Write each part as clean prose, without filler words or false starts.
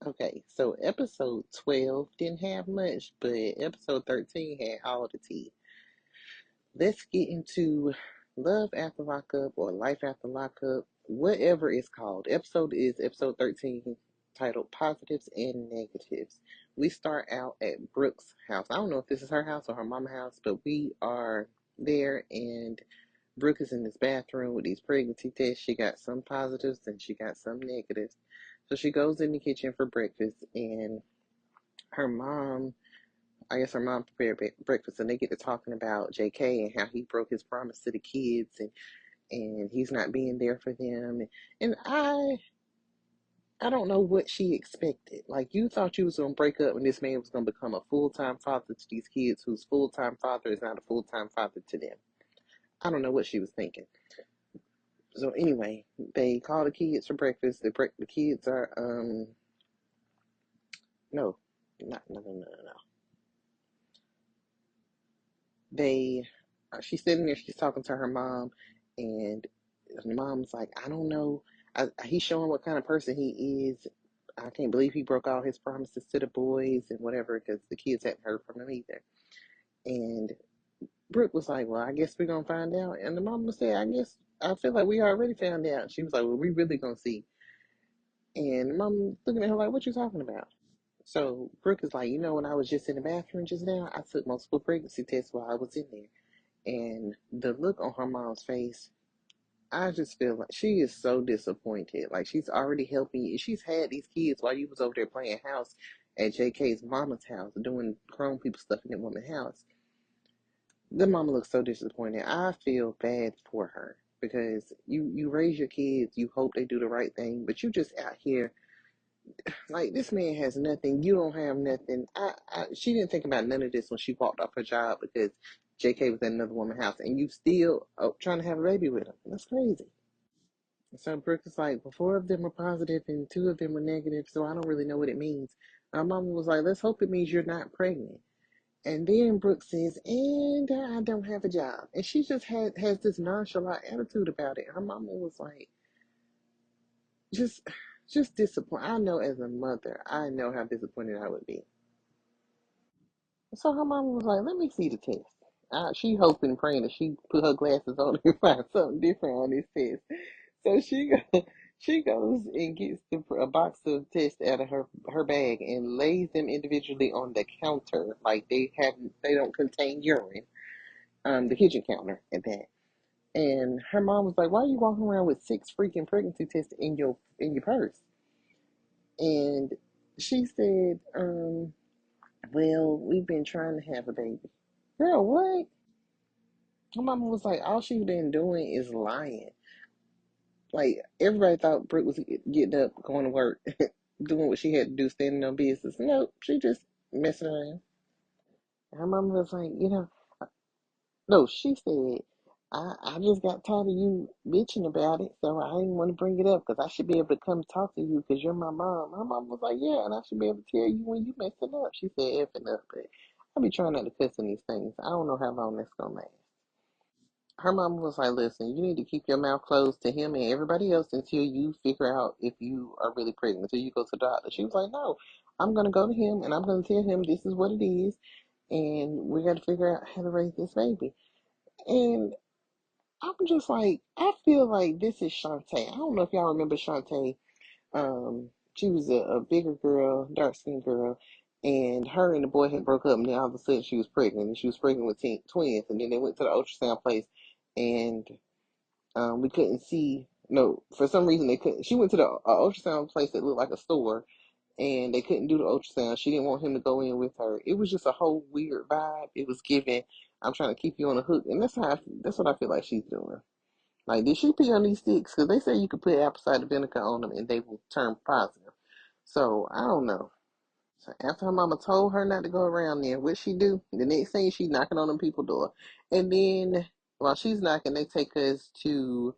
Okay, so episode 12 didn't have much, but episode 13 had all the tea. Let's get into Love After Lockup or Life After Lockup, whatever it's called. Episode is episode 13, titled Positives and Negatives. We start out at Brooke's house. I don't know if this is her house or her mama's house, but we are there, and Brooke is in this bathroom with these pregnancy tests. She got some positives and she got some negatives. So she goes in the kitchen for breakfast, and her mom, I guess her mom prepared breakfast, and they get to talking about JK and how he broke his promise to the kids, and he's not being there for them. And I don't know what she expected. Like, you thought you was gonna break up and this man was gonna become a full-time father to these kids, whose full-time father is not a full-time father to them. I don't know what she was thinking. So anyway, they call the kids for breakfast. The kids are no, not no. They She's sitting there, she's talking to her mom, and the mom's like, I don't know. He's showing what kind of person he is. I can't believe he broke all his promises to the boys and whatever, because the kids hadn't heard from him either. And Brooke was like, well, I guess we're gonna find out. And the mama said, I feel like we already found out. She was like, well, we really gonna see. And the mom looking at her like, what you talking about? So Brooke is like, when I was just in the bathroom just now, I took multiple pregnancy tests while I was in there. And the look on her mom's face, I just feel like she is so disappointed. Like, she's already helping you. She's had these kids while you was over there playing house at JK's mama's house, doing grown people stuff in that woman's house. The mama looks so disappointed. I feel bad for her because you raise your kids, you hope they do the right thing, but you just out here like, this man has nothing. You don't have nothing. She didn't think about none of this when she walked off her job because JK was at another woman's house, and you still trying to have a baby with him. That's crazy. So Brooke is like, well, four of them were positive and two of them were negative, so I don't really know what it means. My mama was like, let's hope it means you're not pregnant. And then Brooke says, and I don't have a job. And she just has this nonchalant attitude about it. Her mama was like, just disappointed. I know, as a mother, I know how disappointed I would be. So her mama was like, let me see the test. She hoping and praying that she put her glasses on and find something different on this test. So she goes and gets a box of tests out of her bag and lays them individually on the counter, like they don't contain urine. The kitchen counter at that. And her mom was like, why are you walking around with six freaking pregnancy tests in your purse? And she said, well, we've been trying to have a baby. Girl, what? My mama was like, all she's been doing is lying. Like, everybody thought Britt was getting up, going to work, doing what she had to do, standing on business. Nope, she just messing around. Her mama was like, no, she said, I just got tired of you bitching about it, so I didn't want to bring it up because I should be able to come talk to you because you're my mom. My mom was like, yeah, and I should be able to tell you when you messing up. She said effing up, but I be trying not to cuss in these things. I don't know how long that's gonna last. Her mama was like, listen, you need to keep your mouth closed to him and everybody else until you figure out if you are really pregnant, until you go to the doctor. She was like, no, I'm going to go to him and I'm going to tell him this is what it is, and we got to figure out how to raise this baby. And I'm just like, I feel like this is Shantae. I don't know if y'all remember Shantae. She was a bigger girl, dark skinned girl, and her and the boy had broke up, and then all of a sudden she was pregnant, and she was pregnant with twins, and then they went to the ultrasound place, and we couldn't see. No, for some reason they couldn't. She went to the ultrasound place that looked like a store, and they couldn't do the ultrasound. She didn't want him to go in with her. It was just a whole weird vibe. It was given, I'm trying to keep you on the hook, and that's what I feel like she's doing. Like, did she pee on these sticks? Because they say you could put apple cider vinegar on them and they will turn positive. So I don't know. So after her mama told her not to go around there, what she do? The next thing, she knocking on them people's door, and then while she's knocking, they take us to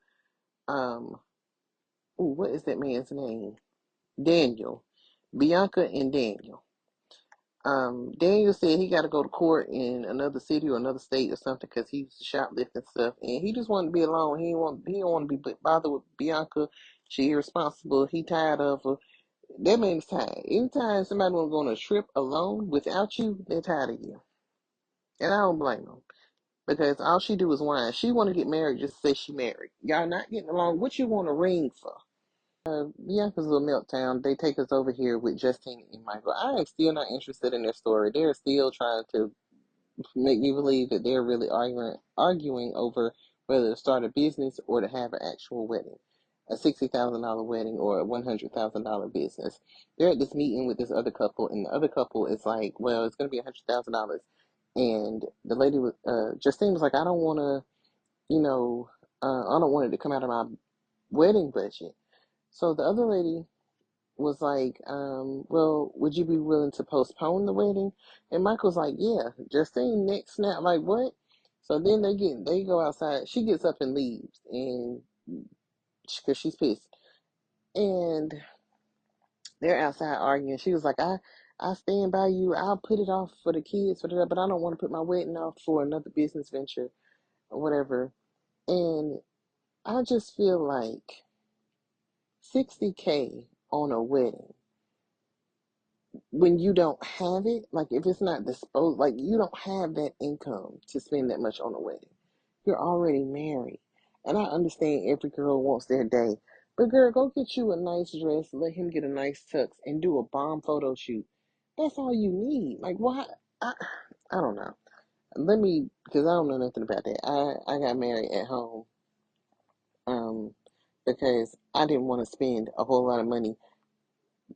um. Ooh, what is that man's name? Daniel, Bianca, and Daniel. Daniel said he got to go to court in another city or another state or something because he was shoplifting stuff, and he just wanted to be alone. He don't want to be bothered with Bianca. She irresponsible. He tired of her. That man is tired. Anytime somebody want to go on a trip alone without you, they're tired of you. And I don't blame them. Because all she do is whine. She want to get married just to say she married. Y'all not getting along. What you want a ring for? Bianca's little meltdown. They take us over here with Justine and Michael. I am still not interested in their story. They're still trying to make me believe that they're really arguing over whether to start a business or to have an actual wedding, a $60,000 wedding or a $100,000 business. They're at this meeting with this other couple, and the other couple is like, "Well, it's going to be $100,000," and the lady was Justine was like, "I don't want to, you know, I don't want it to come out of my wedding budget." So the other lady was like, well, would you be willing to postpone the wedding? And Michael's like, yeah. Justine neck snap, like, what? So then they go outside. She gets up and leaves, and because she's pissed, and they're outside arguing. She was like, I stand by you. I'll put it off for the kids, for but I don't want to put my wedding off for another business venture or whatever. And I just feel like 60K on a wedding when you don't have it, like if it's not disposed, like you don't have that income to spend that much on a wedding. You're already married. And I understand every girl wants their day. But girl, go get you a nice dress, let him get a nice tux, and do a bomb photo shoot. That's all you need. Like why I don't know. Let me because I don't know nothing about that. I got married at home, um, because I didn't want to spend a whole lot of money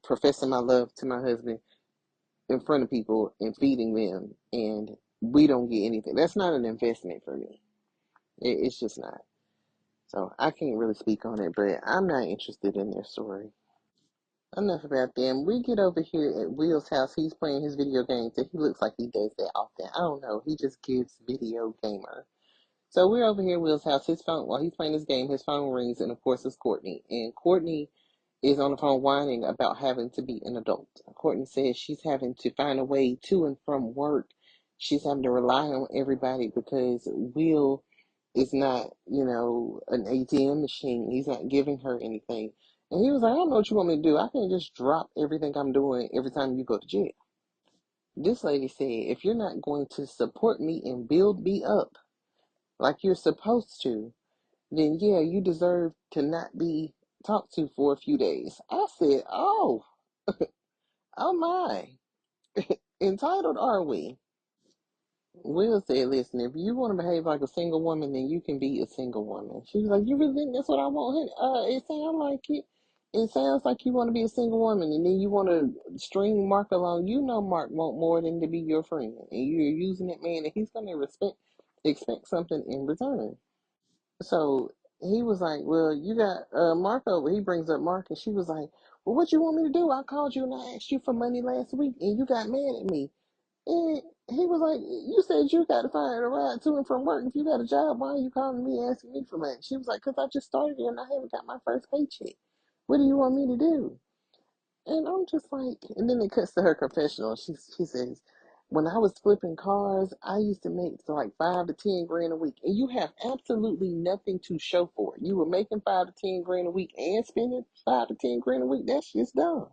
professing my love to my husband in front of people and feeding them, and we don't get anything. That's not an investment for me. It's just not. So I can't really speak on it, but I'm not interested in their story. Enough about them. We get over here at Will's house. He's playing his video games, and he looks like he does that often. I don't know. He just gives video gamer. So we're over here at Will's house. His phone, while he's playing this game, his phone rings, and of course it's Courtney. And Courtney is on the phone whining about having to be an adult. Courtney says she's having to find a way to and from work. She's having to rely on everybody because Will is not, an ATM machine. He's not giving her anything. And he was like, I don't know what you want me to do. I can't just drop everything I'm doing every time you go to jail. This lady said, if you're not going to support me and build me up like you're supposed to, then yeah, you deserve to not be talked to for a few days. I said, oh my, entitled are we? Will said, listen, if you want to behave like a single woman, then you can be a single woman. She was like, you really think that's what I want? It sounds like it. It sounds like you want to be a single woman, and then you want to string Mark along. You know Mark want more than to be your friend, and you're using that man, and he's going to expect something in return. So he was like, well, you got Mark over. He brings up Mark, and she was like, well, what you want me to do? I called you and I asked you for money last week, and you got mad at me. And he was like, you said you got to find a ride to and from work. If you got a job, why are you calling me asking me for money? She was like, because I just started here and I haven't got my first paycheck. What do you want me to do? And I'm just like, and then it cuts to her confessional. She says, when I was flipping cars, I used to make like 5 to 10 grand a week, and you have absolutely nothing to show for it. You were making 5 to 10 grand a week and spending 5 to 10 grand a week. That's just dumb.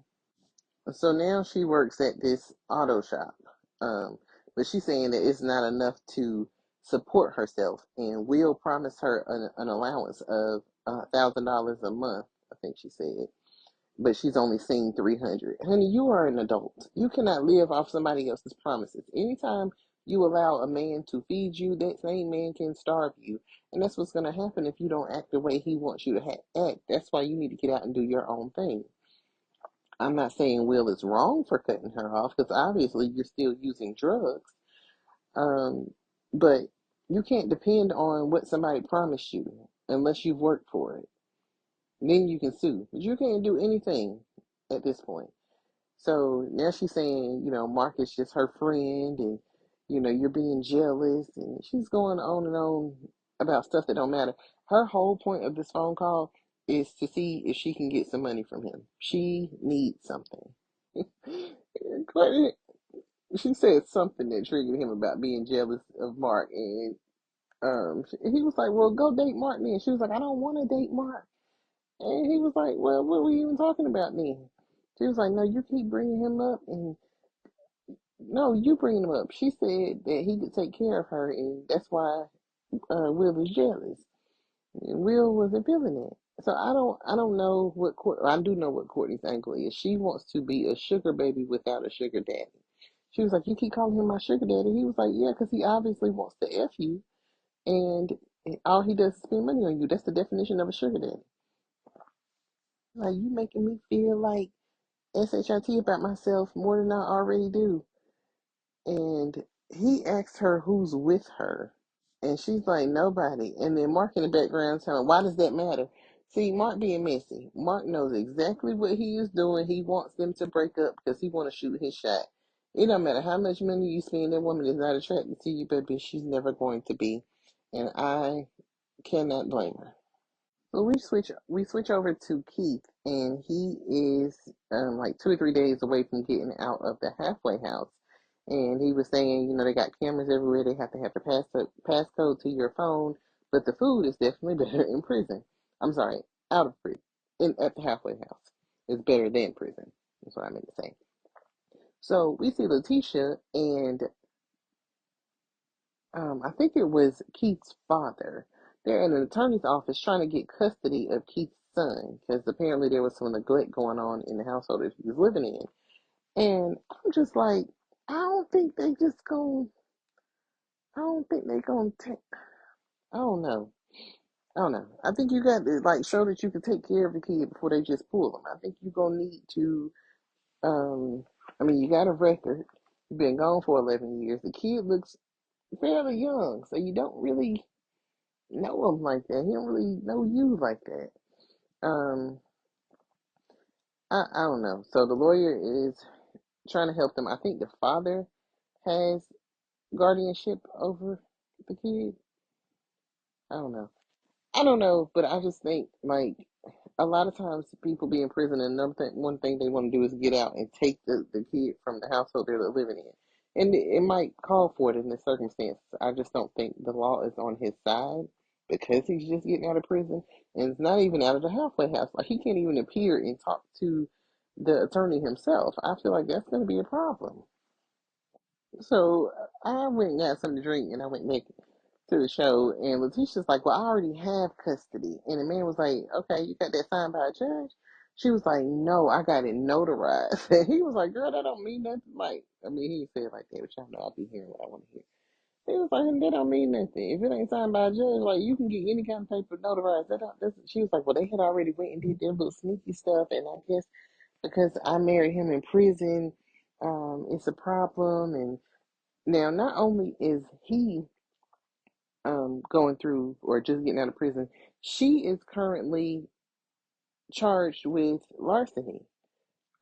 So now she works at this auto shop, but she's saying that it's not enough to support herself, and Will promised her an allowance of $1,000 a month. I think she said, but she's only seen 300. Honey, you are an adult. You cannot live off somebody else's promises. Anytime you allow a man to feed you, that same man can starve you. And that's what's going to happen if you don't act the way he wants you to act. That's why you need to get out and do your own thing. I'm not saying Will is wrong for cutting her off because obviously you're still using drugs. Um, but you can't depend on what somebody promised you unless you've worked for it. Then you can sue. But you can't do anything at this point. So now she's saying, Mark is just her friend and, you're being jealous. And she's going on and on about stuff that don't matter. Her whole point of this phone call is to see if she can get some money from him. She needs something. She said something that triggered him about being jealous of Mark. And he was like, well, go date Mark then. She was like, I don't want to date Mark. And he was like, well, what were you even talking about then? She was like, no, you keep bringing him up, and no, you bring him up. She said that he could take care of her, and that's why Will is jealous. And Will wasn't feeling it. So I don't know what I do know what Courtney's angle is. She wants to be a sugar baby without a sugar daddy. She was like, you keep calling him my sugar daddy. He was like, yeah, because he obviously wants to F you, and all he does is spend money on you. That's the definition of a sugar daddy. Like, you making me feel like SHIT about myself more than I already do. And he asked her who's with her. And she's like, nobody. And then Mark in the background telling, why does that matter? See, Mark being messy. Mark knows exactly what he is doing. He wants them to break up because he want to shoot his shot. It don't matter how much money you spend, that woman is not attracted to you, baby. She's never going to be. And I cannot blame her. So we switch over to Keith, and he is like 2 or 3 days away from getting out of the halfway house. And he was saying, they got cameras everywhere. They have to have the passcode to your phone, but the food is definitely better in prison. I'm sorry, out of prison, at the halfway house. It's better than prison. That's what I meant to say. So we see Letitia, and I think it was Keith's father. They're in an attorney's office trying to get custody of Keith's son because apparently there was some neglect going on in the household that he was living in. And I'm just like, I don't think they just gonna, I don't think they gonna take, I don't know. I don't know. I think you got to like show that you can take care of the kid before they just pull them. I think you're gonna need to, um, I mean, you got a record. You've been gone for 11 years. The kid looks fairly young, so you don't really know him like that. He don't really know you like that. Um, I don't know. So the lawyer is trying to help them. I think the father has guardianship over the kid. I don't know. I don't know, but I just think like a lot of times people be in prison and one thing they want to do is get out and take the kid from the household they're living in. And it might call for it in this circumstance. I just don't think the law is on his side because he's just getting out of prison and it's not even out of the halfway house. Like he can't even appear and talk to the attorney himself. I feel like that's going to be a problem. So I went and got something to drink and I went back to the show and Letitia's like, well, I already have custody. And the man was like, okay, you got that signed by a judge? She was like, no, I got it notarized. And he was like, girl, that don't mean nothing. Like, I mean, he said it like that, but y'all know I'll be hearing what I want to hear. He was like, that don't mean nothing. If it ain't signed by a judge, like, you can get any kind of paper notarized. She was like, well, they had already went and did their little sneaky stuff. And I guess because I married him in prison, it's a problem. And now, not only is he going through or just getting out of prison, she is currently charged with larceny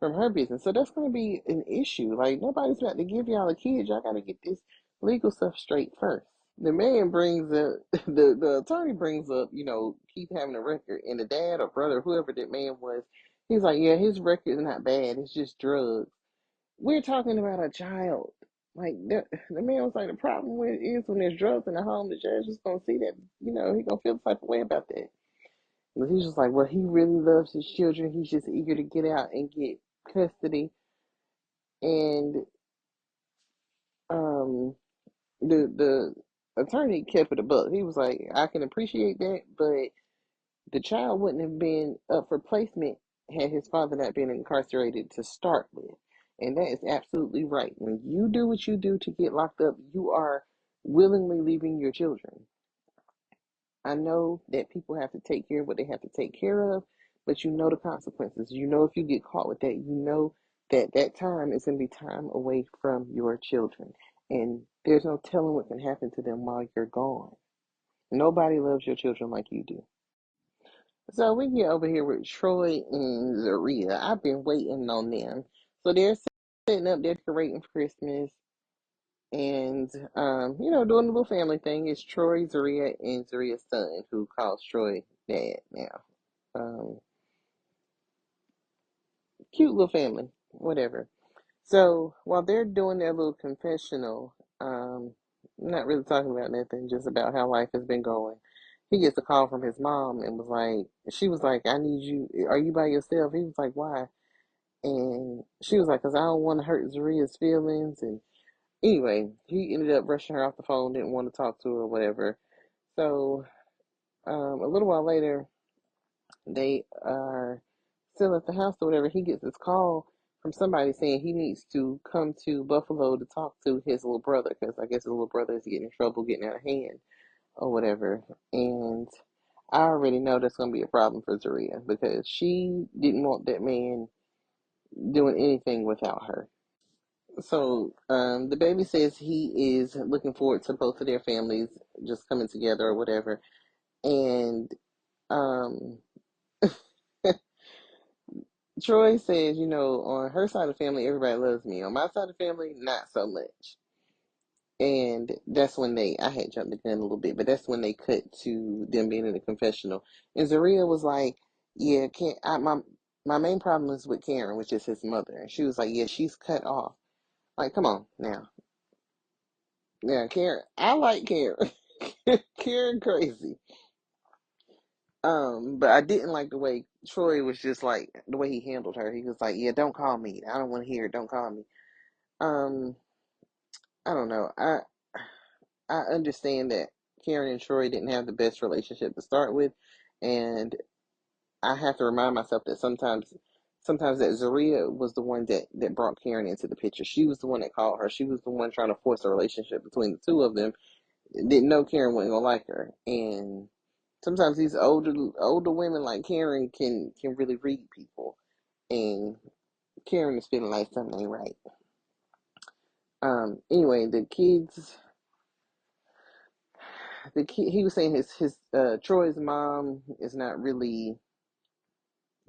from her business. So that's going to be an issue. Like nobody's about to give y'all a kid. Y'all got to get this legal stuff straight first. The man brings up the attorney brings up, keep having a record, and the dad or brother, whoever that man was, he's like, yeah, his record is not bad. It's just drugs. We're talking about a child. Like the man was like, the problem with is when there's drugs in the home, the judge is gonna see that, he gonna feel the type of way about that. But he's just like, well, he really loves his children. He's just eager to get out and get custody. And um, the attorney kept it a buck. He was like, I can appreciate that, but the child wouldn't have been up for placement had his father not been incarcerated to start with. And that is absolutely right. When you do what you do to get locked up, you are willingly leaving your children. I know that people have to take care of what they have to take care of, but you know the consequences. You know if you get caught with that, you know that that time is going to be time away from your children. And there's no telling what can happen to them while you're gone. Nobody loves your children like you do. So we get over here with Troy and Zaria. I've been waiting on them. So they're setting up, decorating for Christmas, and doing the little family thing. It's Troy, Zaria, and Zaria's son, who calls Troy dad now. Um, Cute little family, whatever. So while they're doing their little confessional, not really talking about nothing, just about how life has been going. He gets a call from his mom and she was like, I need you. Are you by yourself? He was like, why? And she was like, "Cause I don't want to hurt Zaria's feelings." And anyway, he ended up rushing her off the phone, didn't want to talk to her or whatever. So a little while later, they are still at the house or whatever. He gets this call from somebody saying he needs to come to Buffalo to talk to his little brother because I guess his little brother is getting in trouble, getting out of hand or whatever. And I already know that's going to be a problem for Zaria because she didn't want that man doing anything without her. So the baby says he is looking forward to both of their families just coming together or whatever. And um, Troy says, on her side of the family, everybody loves me. On my side of the family, not so much. And that's when I had jumped the gun a little bit, but that's when they cut to them being in the confessional. And Zaria was like, "Yeah, my main problem is with Karen, which is his mother." And she was like, "Yeah, she's cut off." Like, come on now, yeah, Karen. I like Karen. Karen crazy. But I didn't like the way Troy was just like the way he handled her. He was like, "Yeah, don't call me. I don't want to hear it. Don't call me." Um, I don't know. I understand that Karen and Troy didn't have the best relationship to start with, and I have to remind myself that sometimes that Zaria was the one that brought Karen into the picture. She was the one that called her. She was the one trying to force a relationship between the two of them. Didn't know Karen wasn't gonna like her, and sometimes these older women like Karen can really read people, and Karen is feeling like something ain't right. Anyway, the kid he was saying his Troy's mom is not really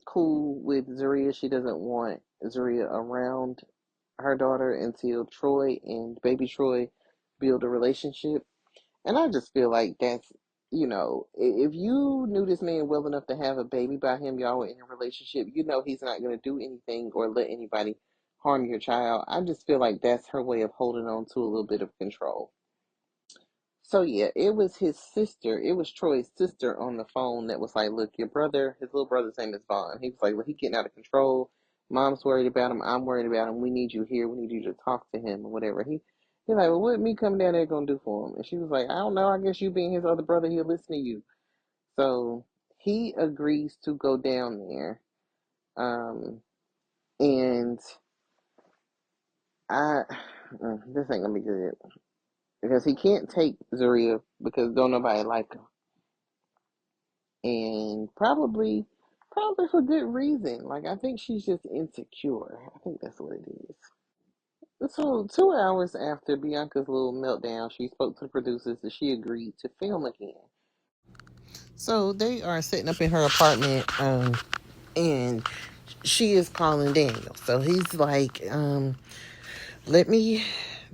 cool with Zaria. She doesn't want Zaria around her daughter until Troy and baby Troy build a relationship. And I just feel like that's, if you knew this man well enough to have a baby by him, y'all were in a relationship, he's not going to do anything or let anybody harm your child. I just feel like that's her way of holding on to a little bit of control. So yeah, it was his sister. It was Troy's sister on the phone that was like, "Look, your brother, his little brother's name is Vaughn." He was like, "Well, he getting out of control. Mom's worried about him. I'm worried about him. We need you here. We need you to talk to him or whatever." He's like, "Well, what me coming down there gonna do for him?" And she was like, "I don't know. I guess you being his other brother, he'll listen to you." So he agrees to go down there. Um, and I, this ain't gonna be good because he can't take Zaria because don't nobody like him. And probably for good reason. Like I think she's just insecure. I think that's what it is. So 2 hours after Bianca's little meltdown, she spoke to the producers and she agreed to film again. So they are sitting up in her apartment, and she is calling Daniel. So he's like, let me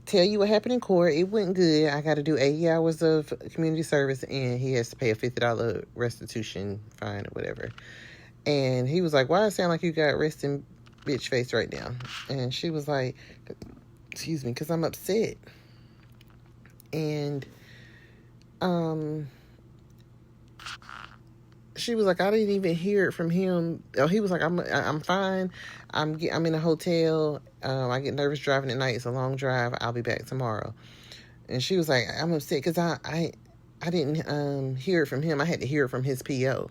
tell you what happened in court. It went good. I got to do 80 hours of community service, and he has to pay a $50 restitution fine or whatever. And he was like, "Why it sound like you got resting bitch face right now?" And she was like, "Excuse me, because I'm upset." And um, she was like, "I didn't even hear it from him." Oh, he was like, I'm fine. I'm in a hotel. I get nervous driving at night. It's a long drive. I'll be back tomorrow." And she was like, "I'm upset because I didn't hear it from him. I had to hear it from his PO."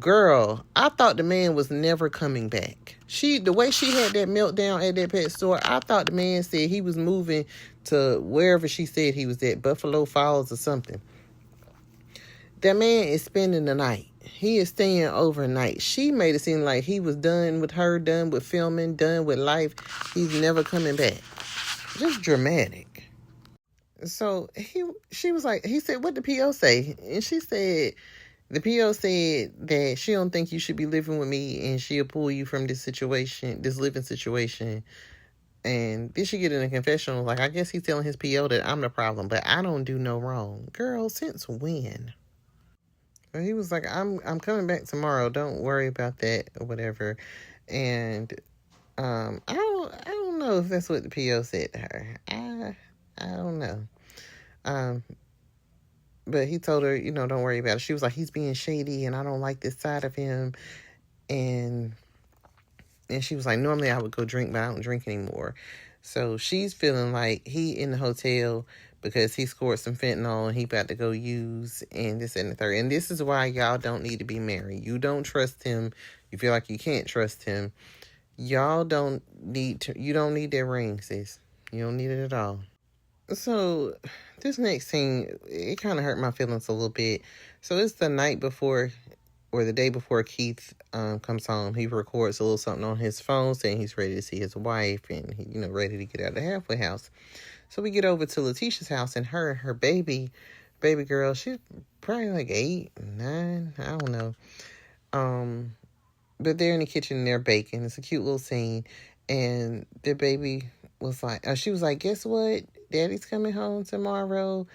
Girl, I thought the man was never coming back. The way she had that meltdown at that pet store, I thought the man said he was moving to wherever she said he was at, Buffalo Falls or something. That man is spending the night. He is staying overnight. She made it seem like he was done with her, done with filming, done with life. He's never coming back. Just dramatic. So she was like, he said, "What the PO say?" And she said, the PO said that she don't think you should be living with me and she'll pull you from this situation, this living situation. And then she get in a confessional, like, I guess he's telling his PO that I'm the problem, but I don't do no wrong. Girl, since when? But he was like, I'm coming back tomorrow. Don't worry about that or whatever. And I don't know if that's what the PO said to her. I don't know. Um, but he told her, don't worry about it. She was like, he's being shady and I don't like this side of him. And And she was like, normally I would go drink, but I don't drink anymore. So she's feeling like he in the hotel because he scored some fentanyl and he about to go use and this and the third. And this is why y'all don't need to be married. You don't trust him. You feel like you can't trust him. Y'all don't need to, you don't need that ring, sis. You don't need it at all. So this next scene, it kind of hurt my feelings a little bit. So it's the night before or the day before Keith comes home. He records a little something on his phone saying he's ready to see his wife and he, ready to get out of the halfway house. So we get over to Letitia's house and her baby girl, she's probably like 8, 9, I don't know. But they're in the kitchen and they're baking. It's a cute little scene. And the baby was like, she was like, guess what? Daddy's coming home tomorrow.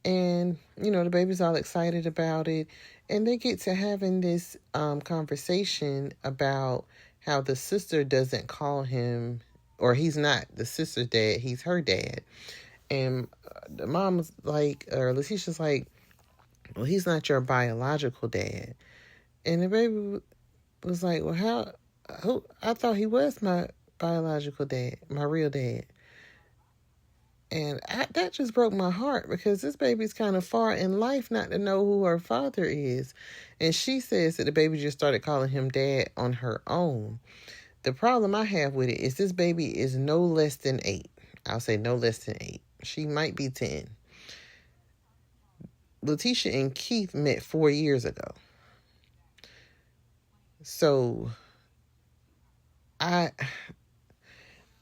And, the baby's all excited about it. And they get to having this conversation about how the sister doesn't call him, or he's not the sister's dad, he's her dad. And the mom was like, or Letitia's like, well, he's not your biological dad. And the baby was like, well, I thought he was my biological dad, my real dad. And that just broke my heart because this baby's kind of far in life not to know who her father is. And she says that the baby just started calling him dad on her own. The problem I have with it is this baby is no less than 8. I'll say no less than 8. She might be 10. Letitia and Keith met 4 years ago. So I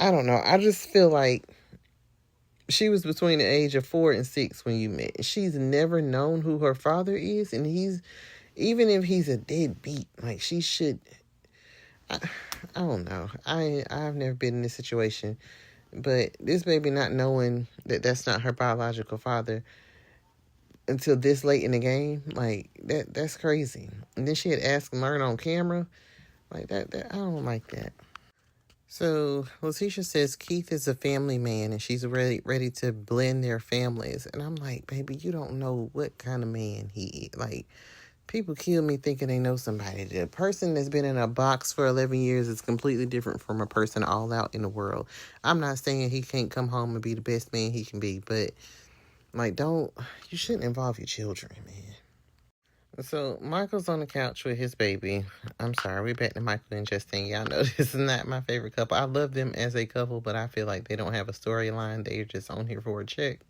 don't know. I just feel like she was between the age of 4 and 6 when you met. She's never known who her father is, and even if he's a deadbeat, like she should. I don't know. I've never been in this situation, but this baby not knowing that that's not her biological father until this late in the game, like that's crazy. And then she had asked him learn on camera, like that I don't like that. So Letitia says Keith is a family man and she's ready to blend their families. And I'm like, baby, you don't know what kind of man he is. Like, people kill me thinking they know somebody. The person that's been in a box for 11 years is completely different from a person all out in the world. I'm not saying he can't come home and be the best man he can be, but like, you shouldn't involve your children, man. So Michael's on the couch with his baby. I'm sorry, we're back to Michael and Justine. Y'all know this is not my favorite couple. I love them as a couple, but I feel like they don't have a storyline. They're just on here for a check.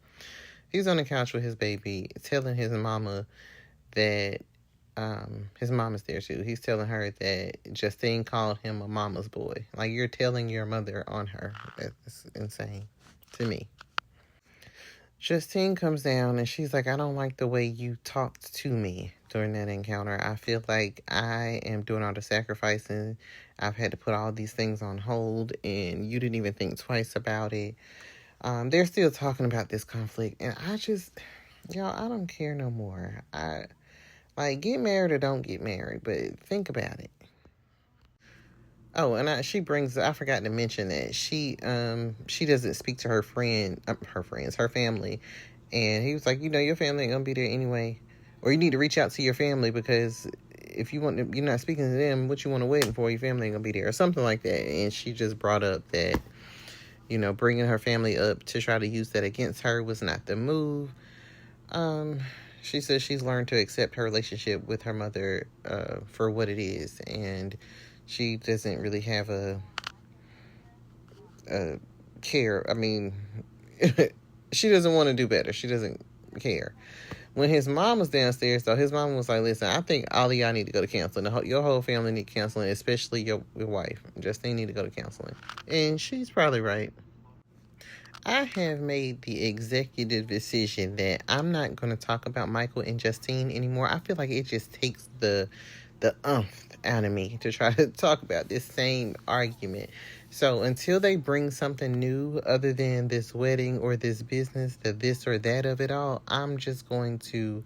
He's on the couch with his baby, telling his mama that his mama's there too. He's telling her that Justine called him a mama's boy. Like, you're telling your mother on her. That's insane to me. Justine comes down and she's like, I don't like the way you talked to me during that encounter. I feel like I am doing all the sacrificing. I've had to put all these things on hold and you didn't even think twice about it. They're still talking about this conflict and I don't care no more. Get married or don't get married, but think about it. Oh, and I forgot to mention that she doesn't speak to her family. And he was like, your family ain't gonna be there anyway. Or you need to reach out to your family because if you're not speaking to them, what you want to wait for, your family ain't gonna be there or something like that. And she just brought up that, bringing her family up to try to use that against her was not the move. She says she's learned to accept her relationship with her mother for what it is. And she doesn't really have a care. I mean, she doesn't want to do better. She doesn't care. When his mom was downstairs, though, his mom was like, listen, I think all of y'all need to go to counseling. Your whole family need counseling, especially your wife. Justine need to go to counseling. And she's probably right. I have made the executive decision that I'm not going to talk about Michael and Justine anymore. I feel like it just takes the out of me to try to talk about this same argument. So until they bring something new other than this wedding or this business, the this or that of it all, I'm just going to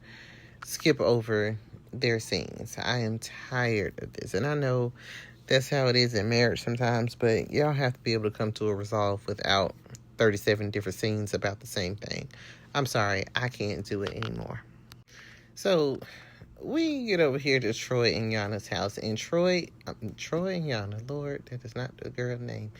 skip over their scenes. I am tired of this. And I know that's how it is in marriage sometimes, but y'all have to be able to come to a resolve without 37 different scenes about the same thing. I'm sorry, I can't do it anymore. So we get over here to Troy and Yana's house, and Troy and Yana, Lord, that is not the girl's name.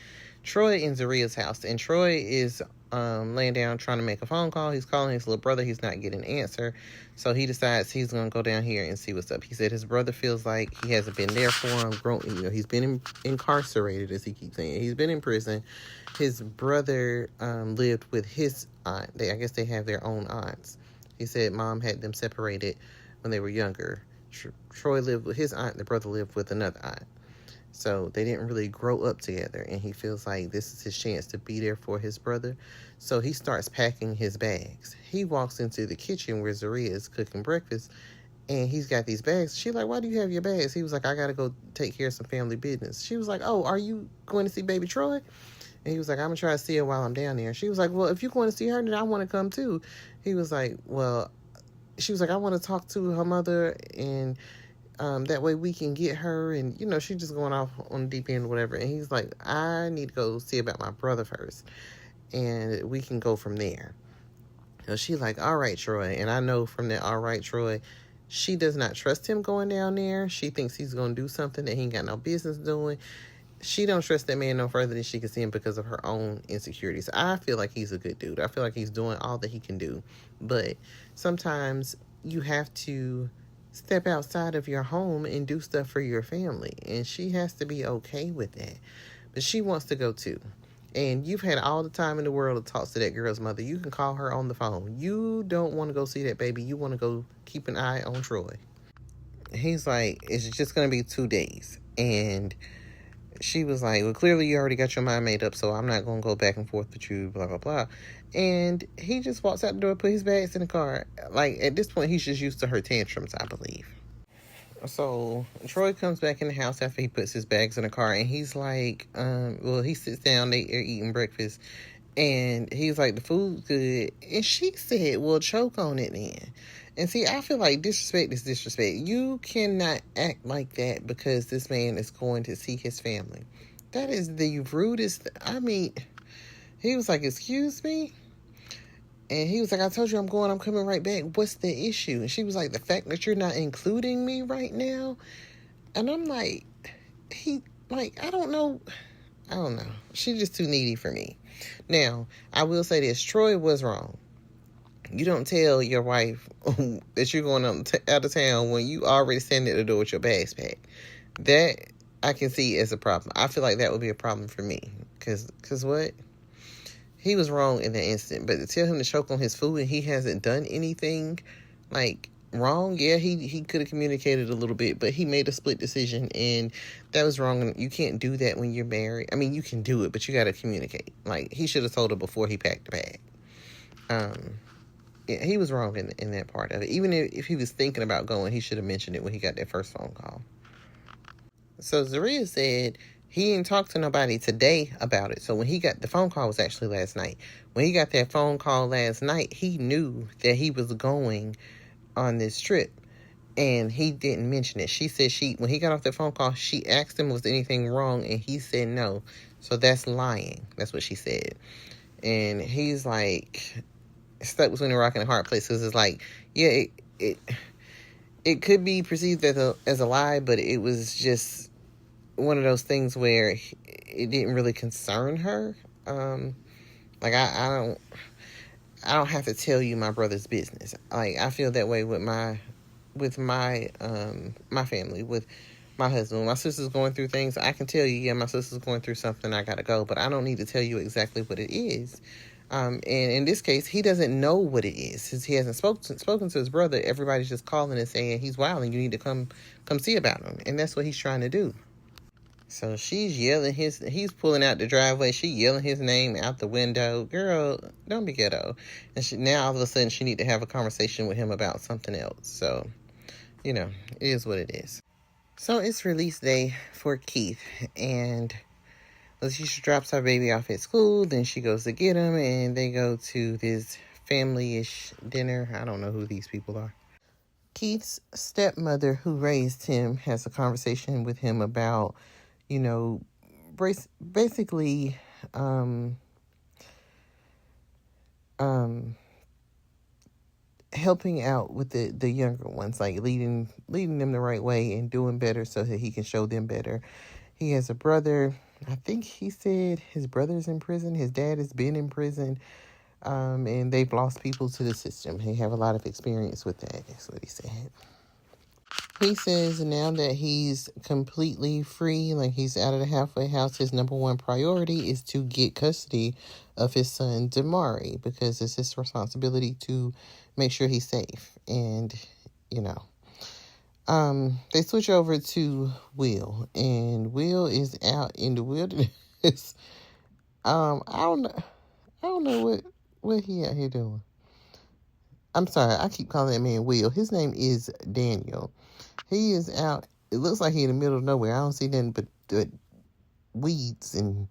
Troy and Zaria's house, and Troy is laying down trying to make a phone call. He's calling his little brother. He's not getting an answer, so he decides he's gonna go down here and see what's up. He said his brother feels like he hasn't been there for him. He's been incarcerated, as he keeps saying. He's been in prison. His brother lived with his aunt. I guess they have their own aunts. He said mom had them separated when they were younger. Troy lived with his aunt. The brother lived with another aunt. So they didn't really grow up together, and he feels like this is his chance to be there for his brother. So he starts packing his bags. He walks into the kitchen where Zaria is cooking breakfast, and he's got these bags. She's like, why do you have your bags? He was like, I got to go take care of some family business. She was like, oh, are you going to see baby Troy? And he was like, I'm going to try to see her while I'm down there. She was like, well, if you're going to see her, then I want to come too. He was like, well, she was like, I want to talk to her mother, and that way we can get her. And, she's just going off on the deep end or whatever. And he's like, I need to go see about my brother first, and we can go from there. So she's like, all right, Troy. And I know from that, all right, Troy, she does not trust him going down there. She thinks he's going to do something that he ain't got no business doing. She don't trust that man no further than she can see him because of her own insecurities. I feel like he's a good dude. I feel like he's doing all that he can do. But sometimes you have to step outside of your home and do stuff for your family. And she has to be okay with that. But she wants to go too. And you've had all the time in the world to talk to that girl's mother. You can call her on the phone. You don't want to go see that baby. You want to go keep an eye on Troy. He's like, it's just going to be 2 days. And she was like, well, clearly you already got your mind made up, so I'm not going to go back and forth with you, blah, blah, blah. And he just walks out the door, put his bags in the car. Like, at this point, he's just used to her tantrums, I believe. So Troy comes back in the house after he puts his bags in the car, and he's like, he sits down, they're eating breakfast, and he's like, the food's good. And she said, well, choke on it then. And see, I feel like disrespect is disrespect. You cannot act like that because this man is going to see his family. That is the rudest. I mean, he was like, excuse me? And he was like, I told you I'm coming right back. What's the issue? And she was like, the fact that you're not including me right now. And I'm like, I don't know. She's just too needy for me. Now, I will say this. Troy was wrong. You don't tell your wife that you're going out of town when you already standing at the door with your bags packed. That I can see as a problem. I feel like that would be a problem for me. Because what? He was wrong in that instant. But to tell him to choke on his food and he hasn't done anything, wrong, yeah, he could have communicated a little bit, but he made a split decision, and that was wrong. And you can't do that when you're married. I mean, you can do it, but you got to communicate. He should have told her before he packed the bag. Yeah, he was wrong in that part of it. Even if he was thinking about going, he should have mentioned it when he got that first phone call. So Zaria said he didn't talk to nobody today about it. So when he got the phone call was actually last night. When he got that phone call last night, he knew that he was going on this trip, and he didn't mention it. She said when he got off the phone call, she asked him was anything wrong, and he said no. So that's lying. That's what she said. And he's like, stuck between a rock and a hard place, because it's like, yeah, it could be perceived as a lie, but it was just one of those things where it didn't really concern her. I don't have to tell you my brother's business. I feel that way with my family, with my husband. When my sister's going through things, I can tell you, yeah, my sister's going through something, I gotta go, but I don't need to tell you exactly what it is. And in this case, he doesn't know what it is. Since he hasn't spoken to his brother, everybody's just calling and saying he's wild and you need to come see about him. And that's what he's trying to do. So she's yelling he's pulling out the driveway. She yelling his name out the window. Girl, don't be ghetto. And now all of a sudden she need to have a conversation with him about something else. So, it is what it is. So it's release day for Keith. And Letitia drops her baby off at school. Then she goes to get him. And they go to this family-ish dinner. I don't know who these people are. Keith's stepmother, who raised him, has a conversation with him about, basically, helping out with the younger ones, like leading them the right way and doing better so that he can show them better. He has a brother. I think he said his brother's in prison. His dad has been in prison. And they've lost people to the system. They have a lot of experience with that. That's what he said. He says now that he's completely free, like he's out of the halfway house, his number one priority is to get custody of his son, Damari, because it's his responsibility to make sure he's safe. And, you know, they switch over to Will, and Will is out in the wilderness. I don't know what he out here doing. I'm sorry, I keep calling that man Will. His name is Daniel. He is out. It looks like he's in the middle of nowhere. I don't see nothing but weeds and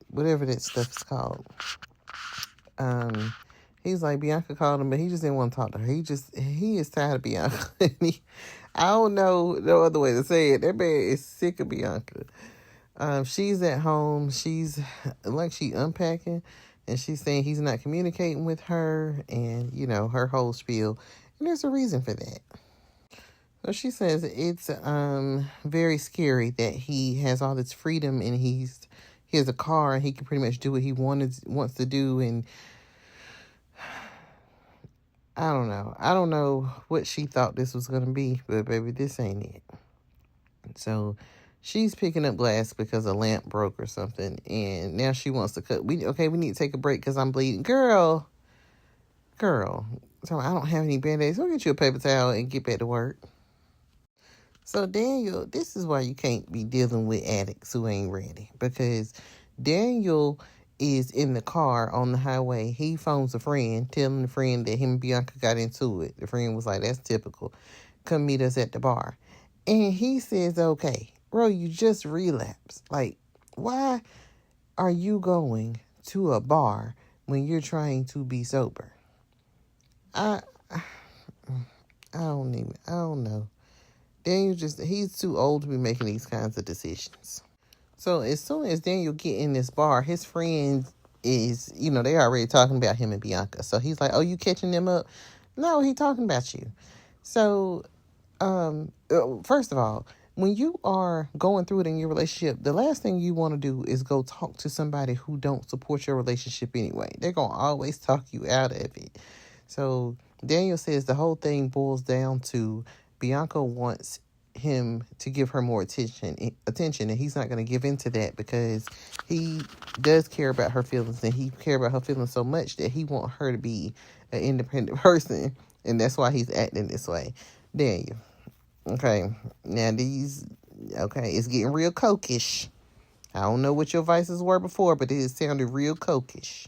whatever that stuff is called. He's like, Bianca called him, but he just didn't want to talk to her. He is tired of Bianca. I don't know no other way to say it. That man is sick of Bianca. She's at home. She's like she unpacking, and she's saying he's not communicating with her, and you know her whole spiel. And there's a reason for that. So she says it's very scary that he has all this freedom and he has a car and he can pretty much do what he wants to do. And I don't know. I don't know what she thought this was gonna be, but baby, this ain't it. So she's picking up glass because a lamp broke or something, and now she wants to cut. We need to take a break because I'm bleeding. Girl. So I don't have any Band-Aids. Go get you a paper towel and get back to work. So Daniel, this is why you can't be dealing with addicts who ain't ready, because Daniel is in the car on the highway. He phones a friend, telling the friend that him and Bianca got into it. The friend was like, that's typical. Come meet us at the bar. And he says, okay. Bro, you just relapsed. Like, why are you going to a bar when you're trying to be sober? I don't know. Daniel he's too old to be making these kinds of decisions. So as soon as Daniel get in this bar, his friend is, they already talking about him and Bianca. So he's like, oh, you catching them up? No, he talking about you. So, first of all, when you are going through it in your relationship, the last thing you want to do is go talk to somebody who don't support your relationship anyway. They're going to always talk you out of it. So Daniel says the whole thing boils down to Bianca wants him to give her more attention, and he's not going to give in to that because he does care about her feelings, and he cares about her feelings so much that he wants her to be an independent person, and that's why he's acting this way. Daniel. Okay, now it's getting real cokish. I don't know what your vices were before, but it sounded real cokish.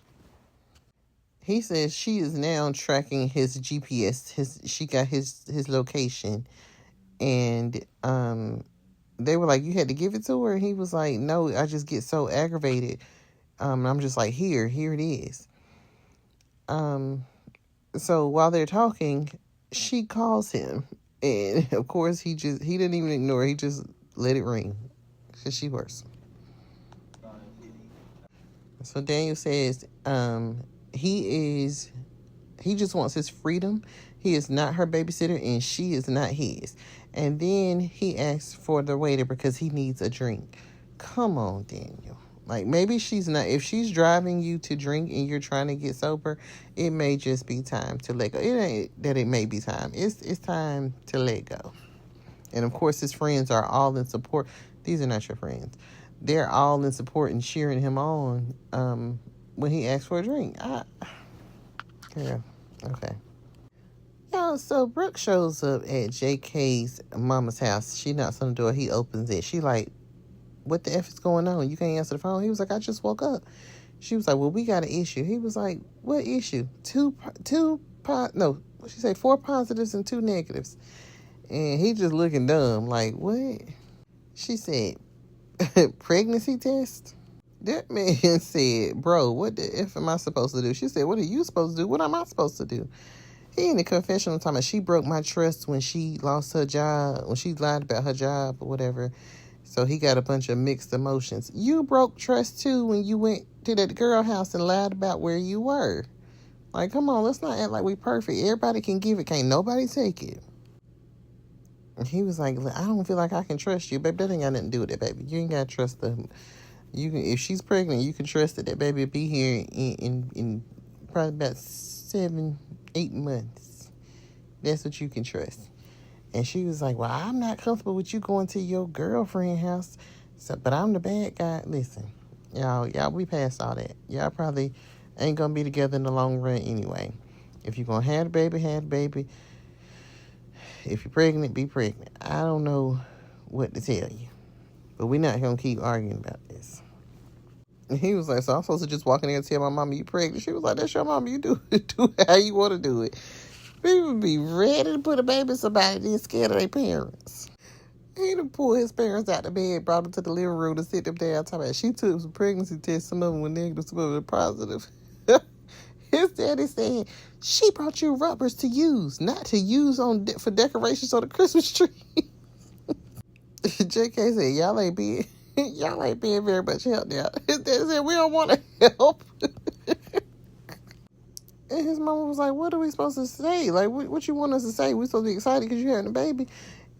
He says she is now tracking his GPS. She got his location, and they were like, you had to give it to her. And he was like, no, I just get so aggravated. I'm just like, here it is. So while they're talking, she calls him, and of course he didn't even ignore it. He just let it ring because she works. So Daniel says, he just wants his freedom. He is not her babysitter, and she is not his. And then he asks for the waiter because he needs a drink. Come on, Daniel. Like, maybe she's not, if she's driving you to drink and you're trying to get sober, it may just be time to let go. It ain't that it may be time. It's time to let go. And of course, his friends are all in support. These are not your friends. They're all in support and cheering him on when he asks for a drink. Yeah, okay. So Brooke shows up at JK's mama's house. She knocks on the door. He opens it. She like, what the F is going on? You can't answer the phone. He was like, I just woke up. She was like, well, we got an issue. He was like, what issue? She said 4 positives and 2 negatives. And he just looking dumb, like, what? She said, pregnancy test? That man said, bro, what the F am I supposed to do? She said, what are you supposed to do? What am I supposed to do? He in the confessional time, she broke my trust when she lost her job, when she lied about her job or whatever. So he got a bunch of mixed emotions. You broke trust too when you went to that girl house and lied about where you were. Like, come on, let's not act like we perfect. Everybody can give it. Can't nobody take it. And he was like, I don't feel like I can trust you. Baby, that ain't got nothing to do with it, baby. You ain't got to trust them. You can, if she's pregnant, you can trust that baby will be here in probably about 7, 8 months. That's what you can trust. And she was like, well, I'm not comfortable with you going to your girlfriend's house. So, but I'm the bad guy. Listen, y'all, we past all that. Y'all probably ain't going to be together in the long run anyway. If you're going to have the baby, have the baby. If you're pregnant, be pregnant. I don't know what to tell you. But we're not going to keep arguing about this. And he was like, so I'm supposed to just walk in there and tell my mama you pregnant? She was like, that's your mama. You do it how you want to do it. People be ready to put a baby in somebody that's scared of their parents. He done pulled his parents out the bed, brought them to the living room to sit them down. Talking about she took some pregnancy tests. Some of them were negative, some of them were positive. His daddy said, she brought you rubbers to use, not to use for decorations on the Christmas tree. JK said, y'all ain't being very much help now. His daddy said, we don't want to help. And his mama was like, what are we supposed to say? Like, what you want us to say? We're supposed to be excited because you're having a baby.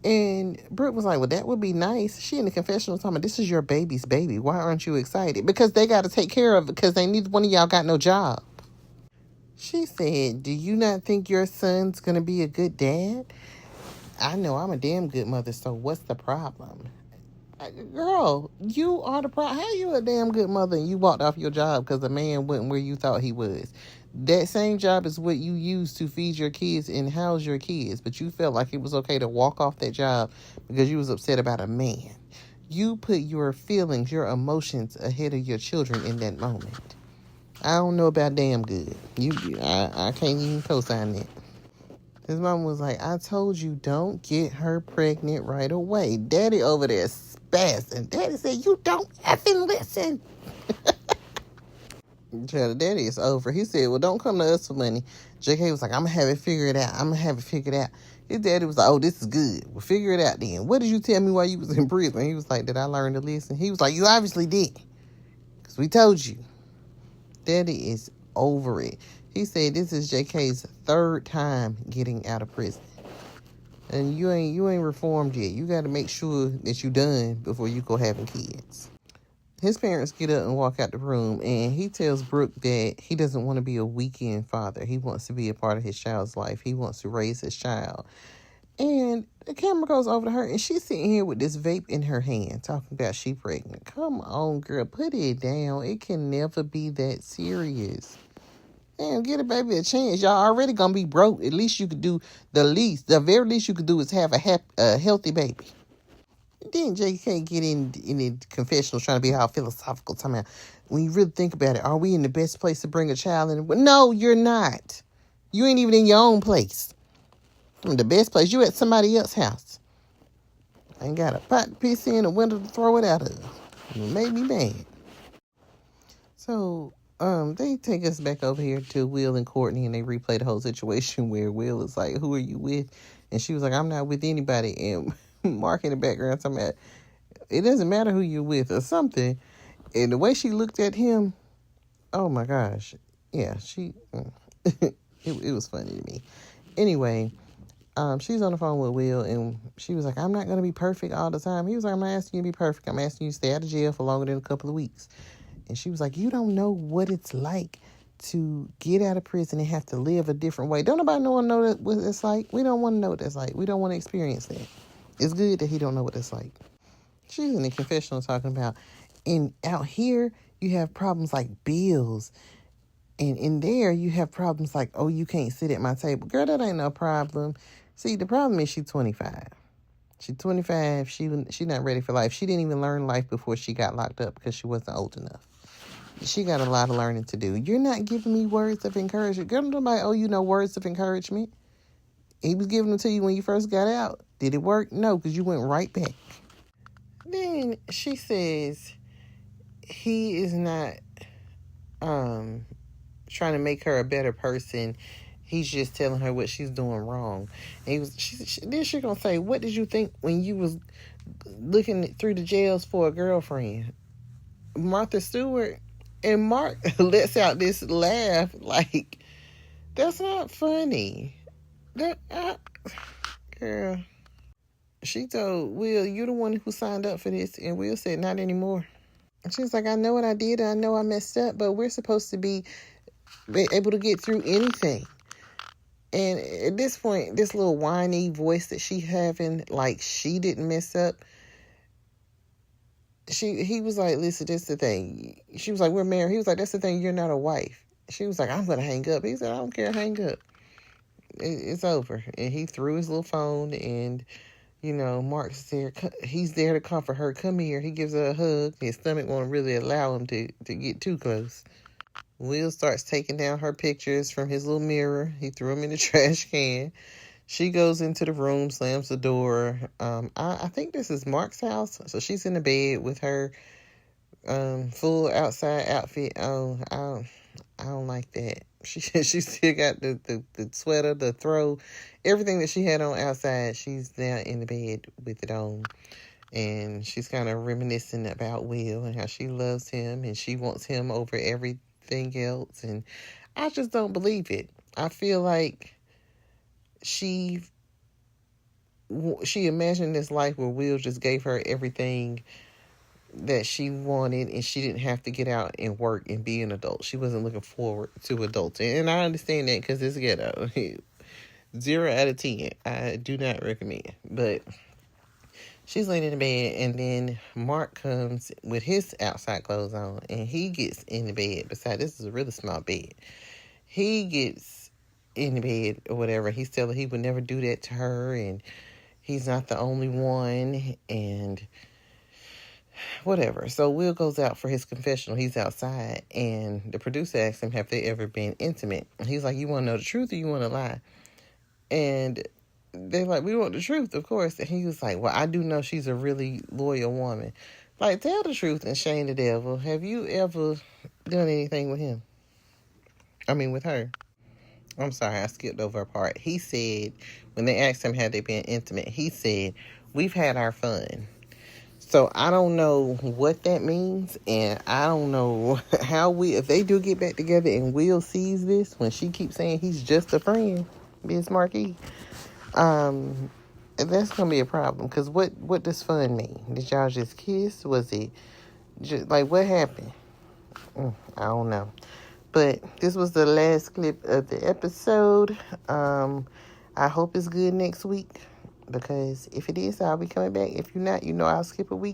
And Brooke was like, well, that would be nice. She in the confessional talking about, this is your baby's baby. Why aren't you excited? Because they got to take care of it because neither one of y'all got no job. She said, do you not think your son's going to be a good dad? I know I'm a damn good mother, so what's the problem? Girl, you are the problem. How you a damn good mother and you walked off your job because the man wasn't where you thought he was? That same job is what you use to feed your kids and house your kids, but you felt like it was okay to walk off that job because you was upset about a man. You put your feelings, your emotions ahead of your children in that moment. I don't know about damn good. I can't even co-sign that. His mom was like, I told you don't get her pregnant right away. Daddy over there spazzing. Daddy said, you don't effing listen. Child, daddy is over. He said, well, don't come to us for money. JK was like, I'm going to have it figured out. His daddy was like, oh, this is good. Well, figure it out then. What did you tell me while you was in prison? He was like, did I learn to listen? He was like, you obviously did. Because we told you. Daddy is over it. He said this is JK's third time getting out of prison. And you ain't reformed yet. You got to make sure that you done before you go having kids. His parents get up and walk out the room, and he tells Brooke that he doesn't want to be a weekend father. He wants to be a part of his child's life. He wants to raise his child. And the camera goes over to her, and she's sitting here with this vape in her hand, talking about she pregnant. Come on, girl, put it down. It can never be that serious. Damn, get a baby a chance. Y'all already gonna be broke. At least you could do the very least you could do is have a healthy baby. Then JK get in the confessional trying to be all philosophical, talking about, when you really think about it, are we in the best place to bring a child in? No, you're not. You ain't even in your own place. The best place. You at somebody else's house. Ain't got a pot to piss in, a window to throw it out of. It made me mad. So, they take us back over here to Will and Courtney, and they replay the whole situation where Will is like, who are you with? And she was like, I'm not with anybody. And Mark in the background talking about, it doesn't matter who you're with or something. And the way she looked at him, oh my gosh. Yeah, it was funny to me. Anyway, she's on the phone with Will, and she was like, I'm not going to be perfect all the time. He was like, I'm not asking you to be perfect. I'm asking you to stay out of jail for longer than a couple of weeks. And she was like, you don't know what it's like to get out of prison and have to live a different way. Don't nobody know what it's like. We don't want to know what it's like. We don't want to experience that. It's good that he don't know what it's like. She's in the confessional talking about, and out here, you have problems like bills. And in there, you have problems like, oh, you can't sit at my table. Girl, that ain't no problem. See, the problem is she's 25. She's 25. She not ready for life. She didn't even learn life before she got locked up because she wasn't old enough. She got a lot of learning to do. You're not giving me words of encouragement. Girl, nobody owe you no words of encouragement. He was giving them to you when you first got out. Did it work? No, because you went right back. Then she says he is not trying to make her a better person. He's just telling her what she's doing wrong. And then she's going to say, what did you think when you was looking through the jails for a girlfriend? Martha Stewart. And Mark lets out this laugh like, That's not funny. That girl. She told Will, "You the one who signed up for this," and Will said, "Not anymore." And she's like, "I know what I did. I know I messed up, but we're supposed to be able to get through anything." And at this point, this little whiny voice that she having, like she didn't mess up. He was like, "Listen, that's the thing." She was like, "We're married." He was like, "That's the thing. You're not a wife." She was like, "I'm gonna hang up." He said, "I don't care. Hang up. It's over." And he threw his little phone, and Mark's there. He's there to comfort her. "Come here." He gives her a hug. His stomach won't really allow him to get too close. Will starts taking down her pictures from his little mirror. He threw them in the trash can. She goes into the room, slams the door. I think this is Mark's house. So she's in the bed with her full outside outfit. Oh, I don't like that. She still got the sweater, the throw, everything that she had on outside. She's now in the bed with it on. And she's kind of reminiscing about Will and how she loves him and she wants him over everything else. And I just don't believe it. I feel like she imagined this life where Will just gave her everything that she wanted and she didn't have to get out and work and be an adult. She wasn't looking forward to adulting. And I understand that because it's ghetto. 0 out of 10. I do not recommend. But she's laying in the bed, and then Mark comes with his outside clothes on, and he gets in the bed. Besides, this is a really small bed. He gets in the bed or whatever. He's telling her he would never do that to her, and he's not the only one, and whatever. So Will goes out for his confessional. He's outside, and the producer asks him, "Have they ever been intimate?" And he's like, "You want to know the truth or you want to lie?" And they're like, "We want the truth, of course." And he was like, "Well, I do know she's a really loyal woman." Like, tell the truth and shame the devil. Have you ever done anything with him? I mean, with her. I'm sorry, I skipped over a part. He said, when they asked him had they been intimate, he said, "We've had our fun." So I don't know what that means, and I don't know how if they do get back together and Will sees this, when she keeps saying he's just a friend, Miss Marquis, that's gonna be a problem. Because what does fun mean? Did y'all just kiss? Was it just like what happened? I don't know. But this was the last clip of the episode. I hope it's good next week, because if it is, I'll be coming back. If you're not, I'll skip a week.